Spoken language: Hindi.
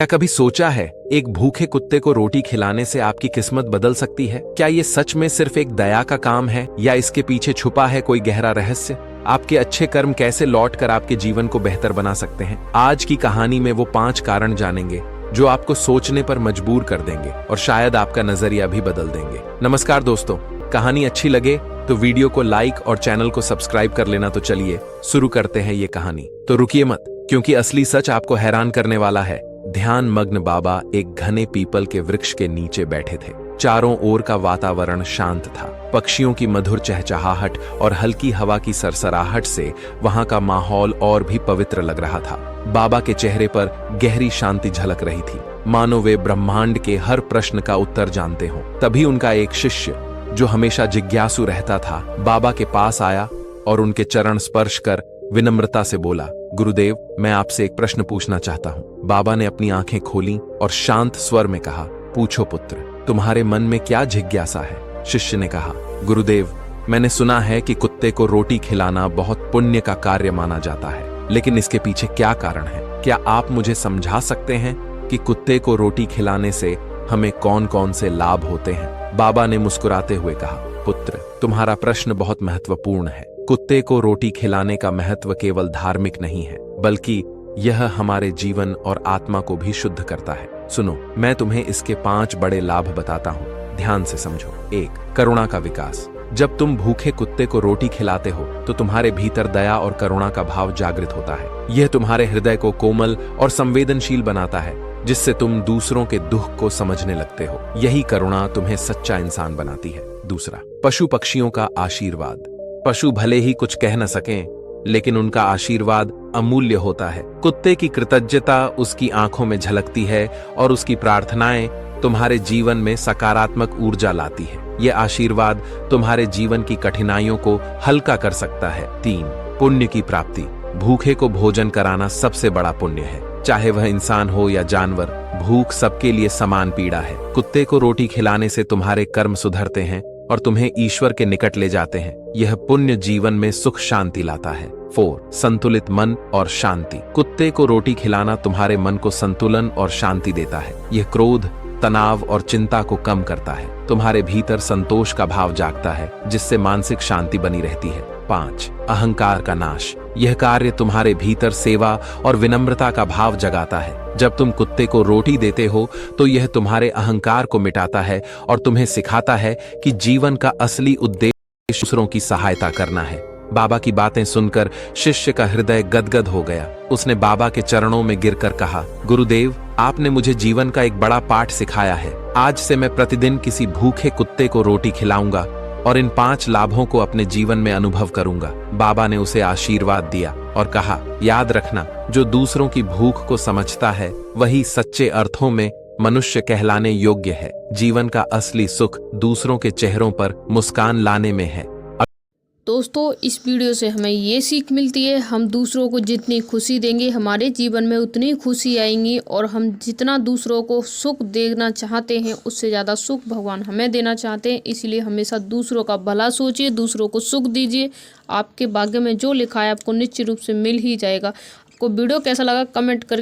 क्या कभी सोचा है एक भूखे कुत्ते को रोटी खिलाने से आपकी किस्मत बदल सकती है? क्या ये सच में सिर्फ एक दया का काम है या इसके पीछे छुपा है कोई गहरा रहस्य? आपके अच्छे कर्म कैसे लौटकर आपके जीवन को बेहतर बना सकते हैं? आज की कहानी में वो 5 कारण जानेंगे जो आपको सोचने पर मजबूर कर देंगे और शायद आपका नजरिया भी बदल देंगे। नमस्कार दोस्तों, कहानी अच्छी लगे तो वीडियो को लाइक और चैनल को सब्सक्राइब कर लेना। तो चलिए शुरू करते हैं ये कहानी। तो रुकिए मत, क्योंकि असली सच आपको हैरान करने वाला है। ध्यान मग्न बाबा एक घने पीपल के वृक्ष के नीचे बैठे थे। चारों ओर का वातावरण शांत था। पक्षियों की मधुर चहचहाहट और हल्की हवा की सरसराहट से वहां का माहौल और भी पवित्र लग रहा था। बाबा के चेहरे पर गहरी शांति झलक रही थी, मानो वे ब्रह्मांड के हर प्रश्न का उत्तर जानते हों। तभी उनका एक शिष्य, जो हमेशा जिज्ञासु रहता था, बाबा के पास आया और उनके चरण स्पर्श कर विनम्रता से बोला, गुरुदेव, मैं आपसे एक प्रश्न पूछना चाहता हूँ। बाबा ने अपनी आंखें खोलीं और शांत स्वर में कहा, पूछो पुत्र, तुम्हारे मन में क्या जिज्ञासा है? शिष्य ने कहा, गुरुदेव, मैंने सुना है कि कुत्ते को रोटी खिलाना बहुत पुण्य का कार्य माना जाता है, लेकिन इसके पीछे क्या कारण है? क्या आप मुझे समझा सकते हैं कि कुत्ते को रोटी खिलाने से हमें कौन कौन से लाभ होते हैं? बाबा ने मुस्कुराते हुए कहा, पुत्र, तुम्हारा प्रश्न बहुत महत्वपूर्ण है। कुत्ते को रोटी खिलाने का महत्व केवल धार्मिक नहीं है, बल्कि यह हमारे जीवन और आत्मा को भी शुद्ध करता है। सुनो, मैं तुम्हें इसके 5 बड़े लाभ बताता हूँ, ध्यान से समझो। 1. करुणा का विकास। जब तुम भूखे कुत्ते को रोटी खिलाते हो तो तुम्हारे भीतर दया और करुणा का भाव जागृत होता है। यह तुम्हारे हृदय को कोमल और संवेदनशील बनाता है, जिससे तुम दूसरों के दुख को समझने लगते हो। यही करुणा तुम्हें सच्चा इंसान बनाती है। 2. पशु पक्षियों का आशीर्वाद। पशु भले ही कुछ कह न सकें, लेकिन उनका आशीर्वाद अमूल्य होता है। कुत्ते की कृतज्ञता उसकी आंखों में झलकती है और उसकी प्रार्थनाएं तुम्हारे जीवन में सकारात्मक ऊर्जा लाती है। यह आशीर्वाद तुम्हारे जीवन की कठिनाइयों को हल्का कर सकता है। 3. पुण्य की प्राप्ति। भूखे को भोजन कराना सबसे बड़ा पुण्य है, चाहे वह इंसान हो या जानवर। भूख सबके लिए समान पीड़ा है। कुत्ते को रोटी खिलाने से तुम्हारे कर्म सुधरते हैं और तुम्हें ईश्वर के निकट ले जाते हैं। यह पुण्य जीवन में सुख शांति लाता है। 4. संतुलित मन और शांति। कुत्ते को रोटी खिलाना तुम्हारे मन को संतुलन और शांति देता है। यह क्रोध, तनाव और चिंता को कम करता है। तुम्हारे भीतर संतोष का भाव जागता है, जिससे मानसिक शांति बनी रहती है। 5. अहंकार का नाश। यह कार्य तुम्हारे भीतर सेवा और विनम्रता का भाव जगाता है। जब तुम कुत्ते को रोटी देते हो तो यह तुम्हारे अहंकार को मिटाता है और तुम्हें सिखाता है कि जीवन का असली उद्देश्य दूसरों की सहायता करना है। बाबा की बातें सुनकर शिष्य का हृदय गदगद हो गया। उसने बाबा के चरणों में गिरकर कहा, गुरुदेव, आपने मुझे जीवन का एक बड़ा पाठ सिखाया है। आज से मैं प्रतिदिन किसी भूखे कुत्ते को रोटी खिलाऊंगा और इन 5 लाभों को अपने जीवन में अनुभव करूंगा। बाबा ने उसे आशीर्वाद दिया और कहा, याद रखना, जो दूसरों की भूख को समझता है वही सच्चे अर्थों में मनुष्य कहलाने योग्य है। जीवन का असली सुख दूसरों के चेहरों पर मुस्कान लाने में है। दोस्तों, इस वीडियो से हमें ये सीख मिलती है, हम दूसरों को जितनी खुशी देंगे हमारे जीवन में उतनी खुशी आएंगी, और हम जितना दूसरों को सुख देना चाहते हैं उससे ज़्यादा सुख भगवान हमें देना चाहते हैं। इसलिए हमेशा दूसरों का भला सोचिए, दूसरों को सुख दीजिए। आपके भाग्य में जो लिखा है आपको निश्चित रूप से मिल ही जाएगा। आपको वीडियो कैसा लगा कमेंट करके